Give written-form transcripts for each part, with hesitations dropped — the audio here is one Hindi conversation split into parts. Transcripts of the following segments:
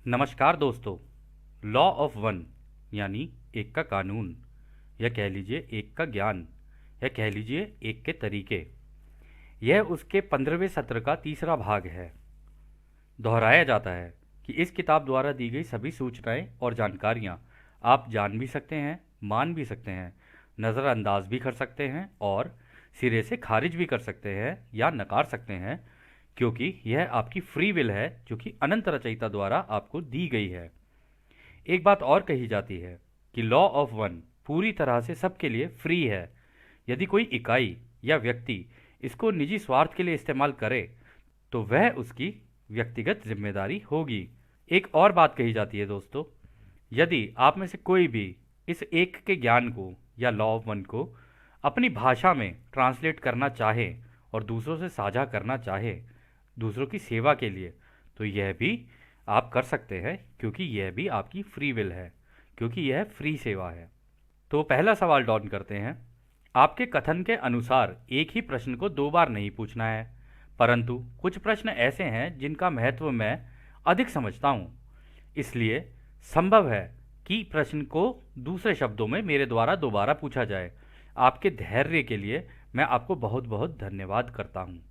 नमस्कार दोस्तों। लॉ ऑफ वन यानी एक का कानून, या कह लीजिए एक का ज्ञान, या कह लीजिए एक के तरीके, यह उसके 15वें सत्र का तीसरा भाग है। दोहराया जाता है कि इस किताब द्वारा दी गई सभी सूचनाएं और जानकारियां आप जान भी सकते हैं, मान भी सकते हैं, नज़रअंदाज भी कर सकते हैं और सिरे से खारिज भी कर सकते हैं या नकार सकते हैं, क्योंकि यह आपकी फ्री विल है जो कि अनंत रचयिता द्वारा आपको दी गई है। एक बात और कही जाती है कि लॉ ऑफ वन पूरी तरह से सबके लिए फ्री है। यदि कोई इकाई या व्यक्ति इसको निजी स्वार्थ के लिए इस्तेमाल करे तो वह उसकी व्यक्तिगत जिम्मेदारी होगी। एक और बात कही जाती है दोस्तों, यदि आप में से कोई भी इस एक के ज्ञान को या लॉ ऑफ वन को अपनी भाषा में ट्रांसलेट करना चाहे और दूसरों से साझा करना चाहे दूसरों की सेवा के लिए, तो यह भी आप कर सकते हैं, क्योंकि यह भी आपकी फ्री विल है, क्योंकि यह फ्री सेवा है। तो पहला सवाल डॉन करते हैं। आपके कथन के अनुसार एक ही प्रश्न को दो बार नहीं पूछना है, परंतु कुछ प्रश्न ऐसे हैं जिनका महत्व मैं अधिक समझता हूँ, इसलिए संभव है कि प्रश्न को दूसरे शब्दों में मेरे द्वारा दोबारा पूछा जाए। आपके धैर्य के लिए मैं आपको बहुत बहुत धन्यवाद करता हूँ।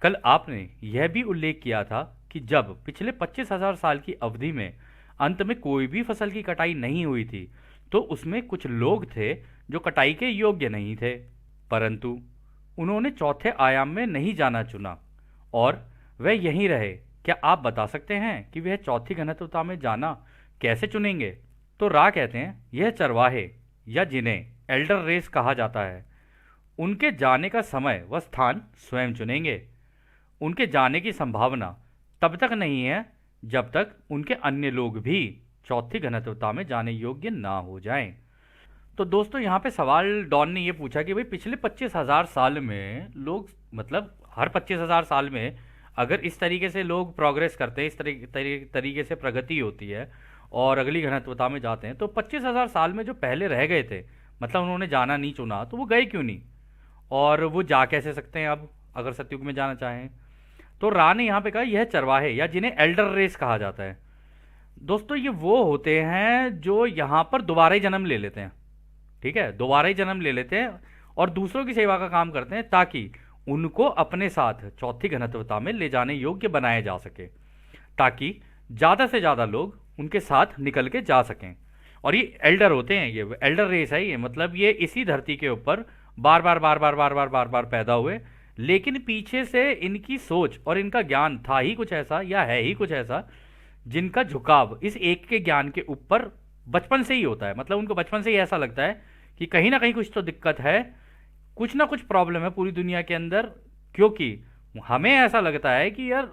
कल आपने यह भी उल्लेख किया था कि जब पिछले 25,000 साल की अवधि में अंत में कोई भी फसल की कटाई नहीं हुई थी, तो उसमें कुछ लोग थे जो कटाई के योग्य नहीं थे, परंतु उन्होंने चौथे आयाम में नहीं जाना चुना और वह यहीं रहे। क्या आप बता सकते हैं कि वह चौथी घनत्वता में जाना कैसे चुनेंगे? तो रा कहते हैं, यह चरवाहे या जिन्हें एल्डर रेस कहा जाता है, उनके जाने का समय व स्थान स्वयं चुनेंगे। उनके जाने की संभावना तब तक नहीं है जब तक उनके अन्य लोग भी चौथी घनत्वता में जाने योग्य ना हो जाएं। तो दोस्तों, यहाँ पे सवाल डॉन ने ये पूछा कि भाई पिछले 25,000 साल में लोग, मतलब हर 25,000 साल में अगर इस तरीके से लोग प्रोग्रेस करते हैं, इस तरीके से प्रगति होती है और अगली घनत्वता में जाते हैं, तो 25,000 साल में जो पहले रह गए थे, मतलब उन्होंने जाना नहीं चुना, तो वो गए क्यों नहीं? और वो जा कैसे सकते हैं अब, अगर सतयुग में जाना चाहें? तो रा ने यहाँ पे कहा यह चरवाहे या जिन्हें एल्डर रेस कहा जाता है। दोस्तों, ये वो होते हैं जो यहाँ पर दोबारा ही जन्म ले लेते हैं। ठीक है, दोबारा ही जन्म ले लेते हैं और दूसरों की सेवा का काम करते हैं ताकि उनको अपने साथ चौथी घनत्वता में ले जाने योग्य बनाया जा सके, ताकि ज़्यादा से ज़्यादा लोग उनके साथ निकल के जा सकें। और ये एल्डर होते हैं, ये एल्डर रेस है। ये मतलब ये इसी धरती के ऊपर बार बार बार बार बार बार बार बार पैदा हुए, लेकिन पीछे से इनकी सोच और इनका ज्ञान था ही कुछ ऐसा, या है ही कुछ ऐसा, जिनका झुकाव इस एक के ज्ञान के ऊपर बचपन से ही होता है। मतलब उनको बचपन से ही ऐसा लगता है कि कहीं ना कहीं कुछ तो दिक्कत है, कुछ ना कुछ प्रॉब्लम है पूरी दुनिया के अंदर, क्योंकि हमें ऐसा लगता है कि यार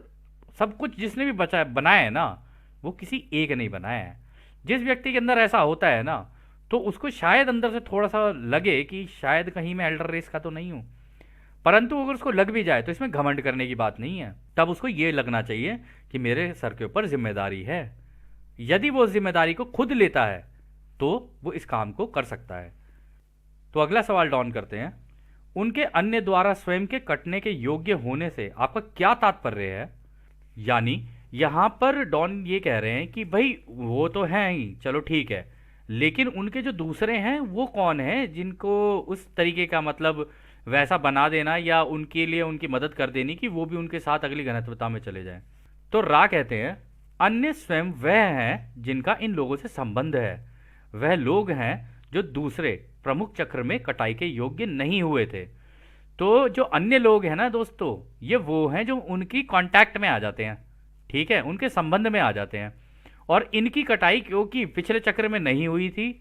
सब कुछ जिसने भी बचा बनाया है ना, वो किसी एक ने बनाया है। जिस व्यक्ति के अंदर ऐसा होता है ना, तो उसको शायद अंदर से थोड़ा सा लगे कि शायद कहीं मैं एल्डर रेस का तो नहीं हूं, परंतु अगर उसको लग भी जाए तो इसमें घमंड करने की बात नहीं है। तब उसको ये लगना चाहिए कि मेरे सर के ऊपर जिम्मेदारी है। यदि वो उस जिम्मेदारी को खुद लेता है तो वो इस काम को कर सकता है। तो अगला सवाल डॉन करते हैं। उनके अन्य द्वारा स्वयं के कटने के योग्य होने से आपका क्या तात्पर्य है? यानी यहां पर डॉन ये कह रहे हैं कि भाई वो तो हैं ही, चलो ठीक है, लेकिन उनके जो दूसरे हैं वो कौन है जिनको उस तरीके का, मतलब वैसा बना देना या उनके लिए उनकी मदद कर देनी कि वो भी उनके साथ अगली घनत्वता में चले जाएं। तो रा कहते हैं, अन्य स्वयं वह हैं जिनका इन लोगों से संबंध है। वह लोग हैं जो दूसरे प्रमुख चक्र में कटाई के योग्य नहीं हुए थे। तो जो अन्य लोग हैं ना दोस्तों, ये वो हैं जो उनकी कांटेक्ट में आ जाते हैं, ठीक है, उनके संबंध में आ जाते हैं, और इनकी कटाई क्योंकि पिछले चक्र में नहीं हुई थी,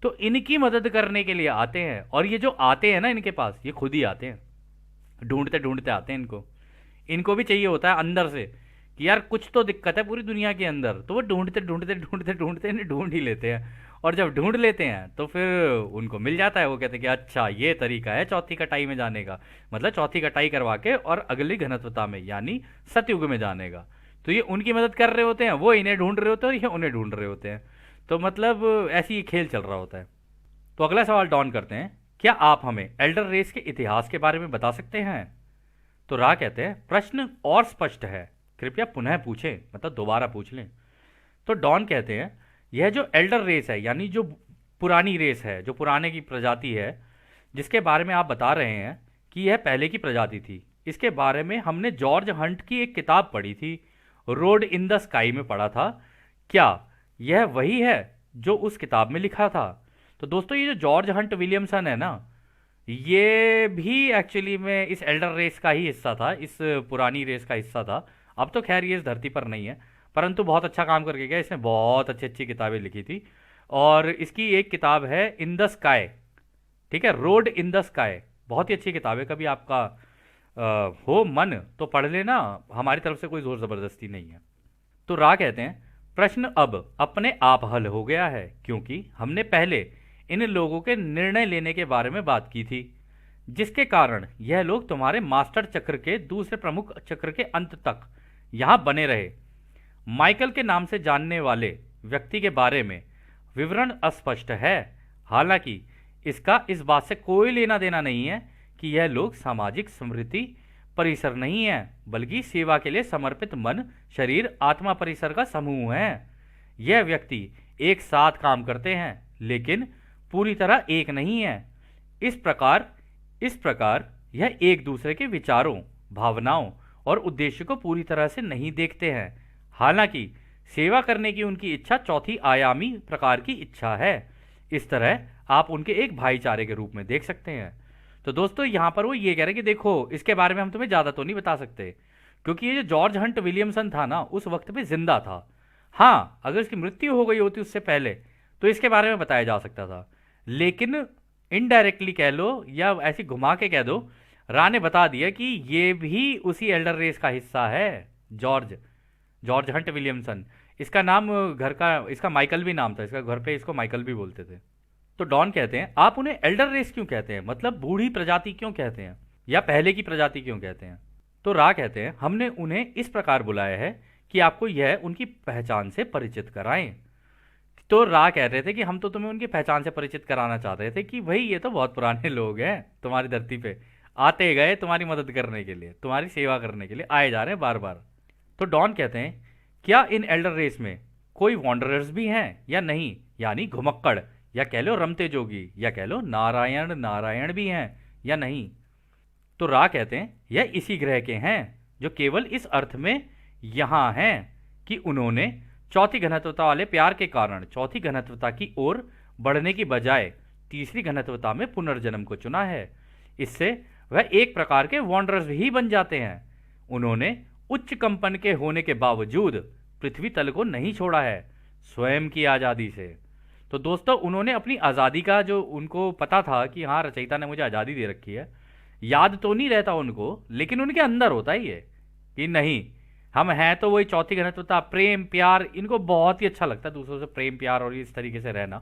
तो इनकी मदद करने के लिए आते हैं। और ये जो आते हैं ना इनके पास, ये खुद ही आते हैं, ढूंढते ढूंढते आते हैं। इनको इनको भी चाहिए होता है अंदर से कि यार कुछ तो दिक्कत है पूरी दुनिया के अंदर, तो वो ढूंढते ढूंढते ढूंढते ढूंढते इन्हें ढूंढ ही लेते हैं। और जब ढूंढ लेते हैं तो फिर उनको मिल जाता है। वो कहते हैं कि अच्छा ये तरीका है चौथी कटाई में जाने का, मतलब चौथी कटाई करवा के और अगली घनत्वता में यानी सतयुग में जाने का। तो ये उनकी मदद कर रहे होते हैं, वो इन्हें ढूंढ रहे होते हैं और ये उन्हें ढूंढ रहे होते हैं। तो मतलब ऐसे ही खेल चल रहा होता है। तो अगला सवाल डॉन करते हैं, क्या आप हमें एल्डर रेस के इतिहास के बारे में बता सकते हैं? तो रा कहते हैं, प्रश्न और स्पष्ट है, कृपया पुनः पूछें, मतलब दोबारा पूछ लें। तो डॉन कहते हैं यह जो एल्डर रेस है, यानी जो पुरानी रेस है, जो पुराने की प्रजाति है, जिसके बारे में आप बता रहे हैं कि यह पहले की प्रजाति थी, इसके बारे में हमने जॉर्ज हंट की एक किताब पढ़ी थी, रोड इन द स्काई में पढ़ा था। क्या यह वही है जो उस किताब में लिखा था? तो दोस्तों ये जो जॉर्ज हंट विलियमसन है ना, ये भी एक्चुअली में इस एल्डर रेस का ही हिस्सा था, इस पुरानी रेस का हिस्सा था। अब तो खैर ये इस धरती पर नहीं है, परंतु बहुत अच्छा काम करके गया, इसने बहुत अच्छी अच्छी किताबें लिखी थी। और इसकी एक किताब है इन द स्काई, ठीक है, रोड इन द स्काई, बहुत ही अच्छी किताब है। कभी आपका हो मन तो पढ़ लेना, हमारी तरफ से कोई जोर ज़बरदस्ती नहीं है। तो रा कहते हैं प्रश्न अब अपने आप हल हो गया है, क्योंकि हमने पहले इन लोगों के निर्णय लेने के बारे में बात की थी, जिसके कारण यह लोग तुम्हारे मास्टर चक्र के दूसरे प्रमुख चक्र के अंत तक यहाँ बने रहे। माइकल के नाम से जानने वाले व्यक्ति के बारे में विवरण अस्पष्ट है, हालांकि इसका इस बात से कोई लेना देना नहीं है कि यह लोग सामाजिक स्मृति परिसर नहीं है, बल्कि सेवा के लिए समर्पित मन, शरीर, आत्मा परिसर का समूह है। यह व्यक्ति एक साथ काम करते हैं, लेकिन पूरी तरह एक नहीं है। इस प्रकार यह एक दूसरे के विचारों, भावनाओं और उद्देश्य को पूरी तरह से नहीं देखते हैं। हालांकि सेवा करने की उनकी इच्छा चौथी आयामी प्रकार की इच्छा है। इस तरह आप उनके एक भाईचारे के रूप में देख सकते हैं। तो दोस्तों यहाँ पर वो ये कह रहे हैं कि देखो, इसके बारे में हम तुम्हें ज़्यादा तो नहीं बता सकते, क्योंकि ये जो जॉर्ज हंट विलियमसन था ना, उस वक्त पे जिंदा था। हाँ, अगर इसकी मृत्यु हो गई होती उससे पहले तो इसके बारे में बताया जा सकता था, लेकिन इनडायरेक्टली कह लो या ऐसी घुमा के कह दो, रा ने बता दिया कि ये भी उसी एल्डर रेस का हिस्सा है। जॉर्ज हंट विलियमसन, इसका नाम घर का, इसका माइकल भी नाम था, इसका घर पे इसको माइकल भी बोलते थे। तो डॉन कहते हैं आप उन्हें एल्डर रेस क्यों कहते हैं, मतलब बूढ़ी प्रजाति क्यों कहते हैं, या पहले की प्रजाति क्यों कहते हैं? तो रा कहते हैं हमने उन्हें इस प्रकार बुलाया है कि आपको यह उनकी पहचान से परिचित कराएं। तो रा कह रहे थे कि हम तो तुम्हें उनकी पहचान से परिचित कराना चाह रहे थे कि भाई ये तो बहुत पुराने लोग हैं, तुम्हारी धरती पे आते गए तुम्हारी मदद करने के लिए, तुम्हारी सेवा करने के लिए आए जा रहे हैं बार बार। तो डॉन कहते हैं क्या इन एल्डर रेस में कोई वॉन्डरर्स भी हैं या नहीं, यानी घुमक्कड़, या कह लो रमते जोगी, या कह लो नारायण नारायण भी हैं या नहीं? तो रा कहते हैं यह इसी ग्रह के हैं, जो केवल इस अर्थ में यहाँ हैं कि उन्होंने चौथी घनत्वता वाले प्यार के कारण चौथी घनत्वता की ओर बढ़ने की बजाय तीसरी घनत्वता में पुनर्जन्म को चुना है। इससे वह एक प्रकार के वॉन्डरर्स ही बन जाते हैं। उन्होंने उच्च कंपन के होने के बावजूद पृथ्वी तल को नहीं छोड़ा है, स्वयं की आज़ादी से। तो दोस्तों उन्होंने अपनी आज़ादी का, जो उनको पता था कि हाँ रचयिता ने मुझे आज़ादी दे रखी है, याद तो नहीं रहता उनको, लेकिन उनके अंदर होता ही है कि नहीं, हम हैं तो वही चौथी घनत्वता, प्रेम प्यार, इनको बहुत ही अच्छा लगता है दूसरों से प्रेम प्यार और इस तरीके से रहना।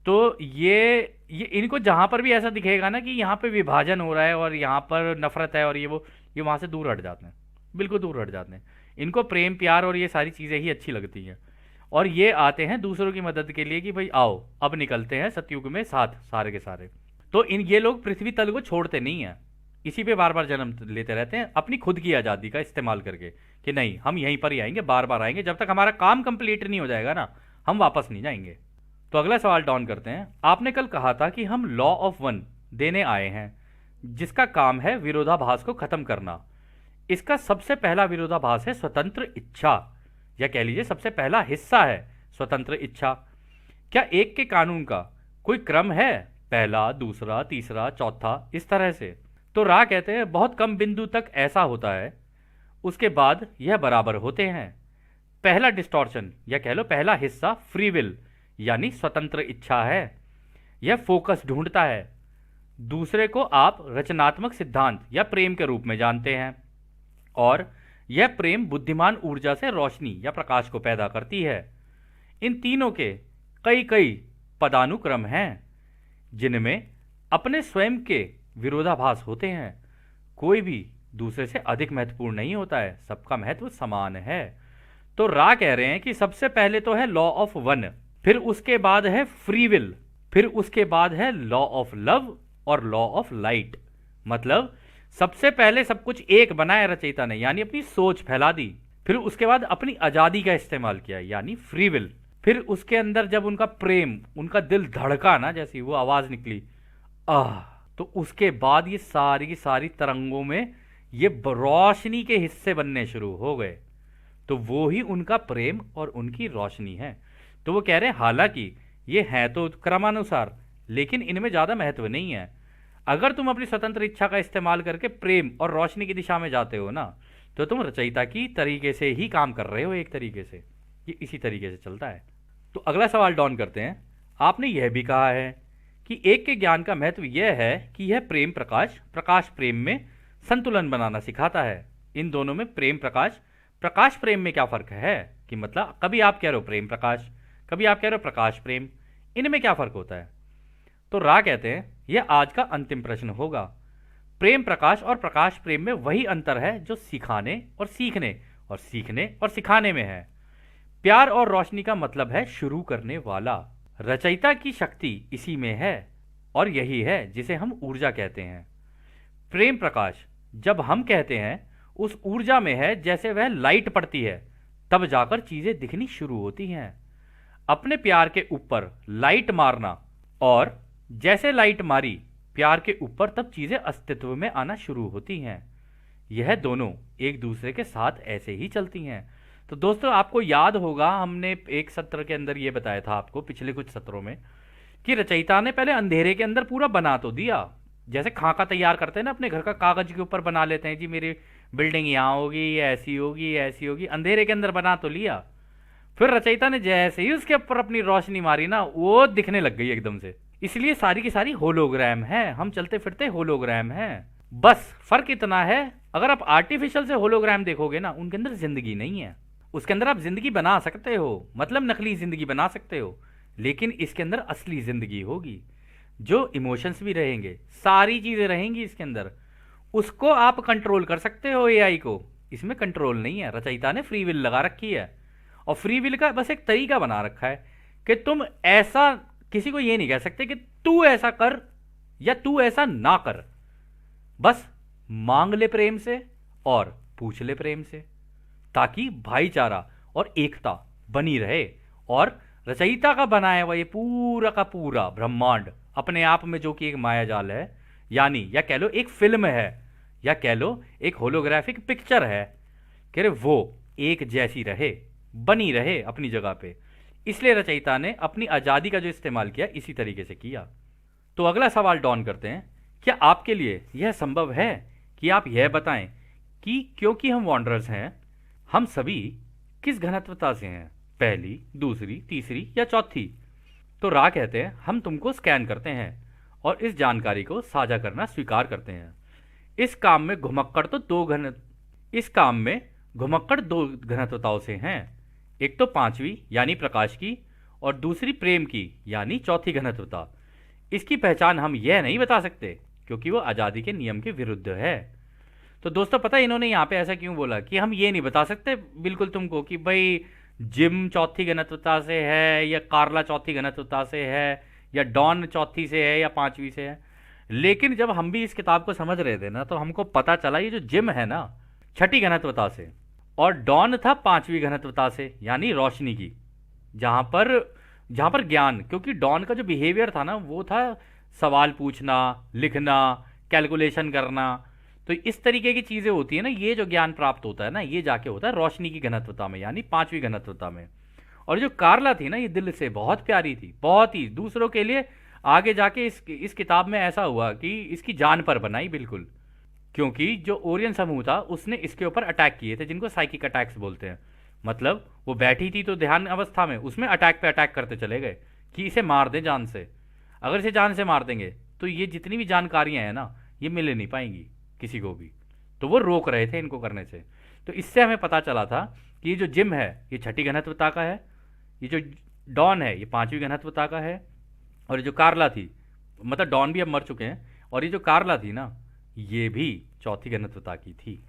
तो ये इनको जहाँ पर भी ऐसा दिखेगा ना कि यहाँ पे विभाजन हो रहा है और यहाँ पर नफरत है और ये वहाँ से दूर हट जाते हैं, बिल्कुल दूर हट जाते हैं। इनको प्रेम प्यार और ये सारी चीज़ें ही अच्छी लगती हैं, और ये आते हैं दूसरों की मदद के लिए कि भाई आओ अब निकलते हैं सतयुग में साथ सारे के सारे। तो ये लोग पृथ्वी तल को छोड़ते नहीं हैं, इसी पे बार बार जन्म लेते रहते हैं अपनी खुद की आज़ादी का इस्तेमाल करके कि नहीं हम यहीं पर ही आएंगे, बार बार आएंगे, जब तक हमारा काम कंप्लीट नहीं हो जाएगा ना हम वापस नहीं जाएंगे। तो अगला सवाल डॉन करते हैं आपने कल कहा था कि हम लॉ ऑफ वन देने आए हैं, जिसका काम है विरोधाभास को खत्म करना। इसका सबसे पहला विरोधाभास है स्वतंत्र इच्छा, या कह लीजिए सबसे पहला हिस्सा है स्वतंत्र इच्छा। क्या एक के कानून का कोई क्रम है, पहला दूसरा तीसरा चौथा इस तरह से? तो रा कहते हैं बहुत कम बिंदु तक ऐसा होता है, उसके बाद यह बराबर होते हैं। पहला डिस्टॉर्शन या कह लो पहला हिस्सा फ्री विल यानी स्वतंत्र इच्छा है, यह फोकस ढूंढता है। दूसरे को आप रचनात्मक सिद्धांत या प्रेम के रूप में जानते हैं, और यह प्रेम बुद्धिमान ऊर्जा से रोशनी या प्रकाश को पैदा करती है। इन तीनों के कई कई पदानुक्रम हैं जिनमें अपने स्वयं के विरोधाभास होते हैं। कोई भी दूसरे से अधिक महत्वपूर्ण नहीं होता है, सबका महत्व समान है। तो रा कह रहे हैं कि सबसे पहले तो है लॉ ऑफ वन, फिर उसके बाद है फ्री विल, फिर उसके बाद है लॉ ऑफ लव और लॉ ऑफ लाइट। मतलब सबसे पहले सब कुछ एक बनाया रचयिता ने, यानी अपनी सोच फैला दी, फिर उसके बाद अपनी आज़ादी का इस्तेमाल किया यानी फ्री विल। फिर उसके अंदर जब उनका प्रेम, उनका दिल धड़का ना, जैसी वो आवाज़ निकली आह, तो उसके बाद ये सारी की सारी तरंगों में ये रोशनी के हिस्से बनने शुरू हो गए। तो वो ही उनका प्रेम और उनकी रोशनी है। तो वो कह रहे हैं हालांकि ये है तो क्रमानुसार, लेकिन इनमें ज़्यादा महत्व नहीं है। अगर तुम अपनी स्वतंत्र इच्छा का इस्तेमाल करके प्रेम और रोशनी की दिशा में जाते हो ना, तो तुम रचयिता की तरीके से ही काम कर रहे हो। एक तरीके से ये इसी तरीके से चलता है। तो अगला सवाल डॉन करते हैं। आपने यह भी कहा है कि एक के ज्ञान का महत्व यह है कि यह प्रेम प्रकाश, प्रकाश प्रेम में संतुलन बनाना सिखाता है। इन दोनों में प्रेम प्रकाश, प्रकाश प्रेम में क्या फर्क है? कि मतलब कभी आप कह रहे हो प्रेम प्रकाश, कभी आप कह रहे हो प्रकाश प्रेम, इनमें क्या फर्क होता है? तो रा कहते हैं यह आज का अंतिम प्रश्न होगा। प्रेम प्रकाश और प्रकाश प्रेम में वही अंतर है जो सिखाने और सीखने और सीखने और सिखाने में है। प्यार और रोशनी का मतलब है शुरू करने वाला। रचयिता की शक्ति इसी में है और यही है जिसे हम ऊर्जा कहते हैं। प्रेम प्रकाश जब हम कहते हैं उस ऊर्जा में है, जैसे वह लाइट पड़ती है तब जाकर चीजें दिखनी शुरू होती हैं। अपने प्यार के ऊपर लाइट मारना, और जैसे लाइट मारी प्यार के ऊपर, तब चीजें अस्तित्व में आना शुरू होती हैं। यह दोनों एक दूसरे के साथ ऐसे ही चलती हैं। तो दोस्तों आपको याद होगा हमने एक सत्र के अंदर यह बताया था आपको, पिछले कुछ सत्रों में, कि रचयिता ने पहले अंधेरे के अंदर पूरा बना तो दिया, जैसे खाका तैयार करते हैं ना अपने घर का, कागज के ऊपर बना लेते हैं जी मेरी बिल्डिंग यहाँ होगी, ये ऐसी होगी, ये ऐसी होगी, अंधेरे के अंदर बना तो लिया। फिर रचयिता ने जैसे ही उसके ऊपर अपनी रोशनी मारी ना, वो दिखने लग गई एकदम से। इसलिए सारी की सारी होलोग्राम है, हम चलते फिरते होलोग्राम हैं। बस फर्क इतना है, अगर आप आर्टिफिशियल से होलोग्राम देखोगे ना, उनके अंदर जिंदगी नहीं है। उसके अंदर आप जिंदगी बना सकते हो, मतलब नकली जिंदगी बना सकते हो, लेकिन इसके अंदर असली जिंदगी होगी, जो इमोशंस भी रहेंगे, सारी चीजें रहेंगी इसके अंदर। उसको आप कंट्रोल कर सकते हो एआई को, इसमें कंट्रोल नहीं है। रचयिता ने फ्री विल लगा रखी है, और फ्री विल का बस एक तरीका बना रखा है कि तुम ऐसा किसी को ये नहीं कह सकते कि तू ऐसा कर या तू ऐसा ना कर। बस मांग ले प्रेम से और पूछ ले प्रेम से, ताकि भाईचारा और एकता बनी रहे। और रचयिता का बनाया हुआ ये पूरा का पूरा ब्रह्मांड अपने आप में, जो कि एक मायाजाल है, यानी या कह लो एक फिल्म है, या कह लो एक होलोग्राफिक पिक्चर है, कह रहे वो एक जैसी रहे, बनी रहे अपनी जगह पे। इसलिए रचयिता ने अपनी आज़ादी का जो इस्तेमाल किया इसी तरीके से किया। तो अगला सवाल डॉन करते हैं, क्या आपके लिए यह संभव है कि आप यह बताएं कि क्योंकि हम वॉन्डरर्स हैं, हम सभी किस घनत्वता से हैं, पहली, दूसरी, तीसरी या चौथी? तो रा कहते हैं हम तुमको स्कैन करते हैं और इस जानकारी को साझा करना स्वीकार करते हैं। इस काम में घुमक्कड़ दो घनत्वताओं से हैं, एक तो पांचवी यानी प्रकाश की, और दूसरी प्रेम की यानी चौथी घनत्वता। इसकी पहचान हम यह नहीं बता सकते क्योंकि वो आज़ादी के नियम के विरुद्ध है। तो दोस्तों पता है इन्होंने यहाँ पे ऐसा क्यों बोला कि हम ये नहीं बता सकते बिल्कुल तुमको कि भाई जिम चौथी घनत्वता से है या कार्ला चौथी घनत्वता से है या डॉन चौथी से है या पांचवी से है। लेकिन जब हम भी इस किताब को समझ रहे थे ना, तो हमको पता चला ये जो जिम है ना छठी घनत्वता से, और डॉन था पांचवी घनत्वता से यानी रोशनी की, जहां पर ज्ञान, क्योंकि डॉन का जो बिहेवियर था ना वो था सवाल पूछना, लिखना, कैलकुलेशन करना। तो इस तरीके की चीजें होती है ना, ये जो ज्ञान प्राप्त होता है ना, ये जाके होता है रोशनी की घनत्वता में यानी पांचवी घनत्वता में। और जो कार्ला थी ना, ये दिल से बहुत प्यारी थी, बहुत ही, दूसरों के लिए। आगे जाके इस किताब में ऐसा हुआ कि इसकी जान पर बनाई बिल्कुल, क्योंकि जो ओरियन समूह था उसने इसके ऊपर अटैक किए थे, जिनको साइकिक अटैक्स बोलते हैं। मतलब वो बैठी थी तो ध्यान अवस्था में, उसमें अटैक पे अटैक करते चले गए कि इसे मार दें जान से। अगर इसे जान से मार देंगे तो ये जितनी भी जानकारियां हैं ना, ये मिल नहीं पाएंगी किसी को भी। तो वो रोक रहे थे इनको करने से। तो इससे हमें पता चला था कि ये जो जिम है ये छठी घनत्वता का है, ये जो डॉन है ये पांचवी घनत्वता का है, और ये जो कार्ला थी, मतलब डॉन भी अब मर चुके हैं, और ये जो कार्ला थी ना ये भी चौथी घनत्वता की थी।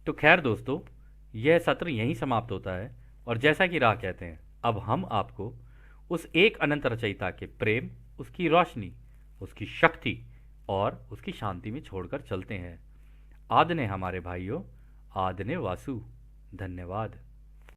तो खैर दोस्तों, यह सत्र यहीं समाप्त होता है। और जैसा कि राह कहते हैं, अब हम आपको उस एक अनंत रचयिता के प्रेम, उसकी रोशनी, उसकी शक्ति और उसकी शांति में छोड़कर चलते हैं। आदने हमारे भाइयों, आदने वासु। धन्यवाद।